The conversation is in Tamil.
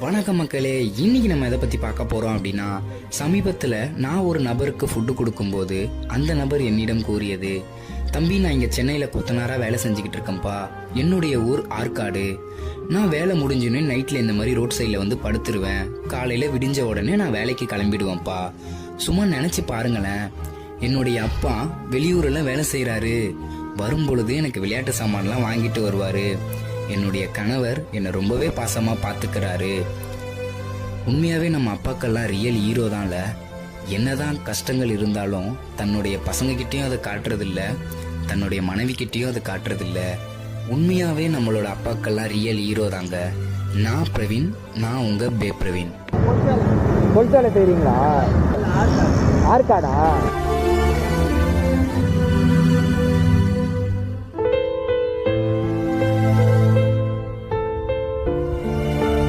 வணக்கம் மக்களே, இன்னைக்கு நம்ம எதை பத்தி பார்க்க போறோம் அப்படின்னா, சமீபத்துல நான் ஒரு நபருக்கு ஃபுட்டு கொடுக்கும்போது அந்த நபர் என்னிடம் கூறியது, தம்பி நான் இங்க சென்னையில கொத்தனாரா வேலை செஞ்சுக்கிட்டு இருக்கேன்ப்பா, என்னுடைய ஊர் ஆற்காடு, நான் வேலை முடிஞ்சுன்னு நைட்ல இந்த மாதிரி ரோட் சைட்ல வந்து படுத்துருவேன், காலையில விடிஞ்ச உடனே நான் வேலைக்கு கிளம்பிடுவேன்ப்பா. சும்மா நினைச்சு பாருங்களேன், என்னுடைய அப்பா வெளியூர்ல வேலை செய்யறாரு, வரும் பொழுது எனக்கு விளையாட்டு சாமான்லாம் வாங்கிட்டு வருவாரு, என்னுடைய கணவர் என்னை ரொம்பவே பாசமா பாத்துக்கிறாரு. உண்மையாவே நம்ம அப்பாக்கெல்லாம் ரியல் ஹீரோ தான்ல. என்னதான் கஷ்டங்கள் இருந்தாலும் தன்னுடைய பசங்க கிட்டயும் அதை காட்டுறதில்ல, தன்னுடைய மனைவி கிட்டயும் அதை காட்டுறதில்ல. உண்மையாவே நம்மளோட அப்பாக்கெல்லாம் ரியல் ஹீரோ தாங்க. நான் பிரவீன், நான் உங்க பிரவீன். தெரியுங்களா? ஆற்காடா?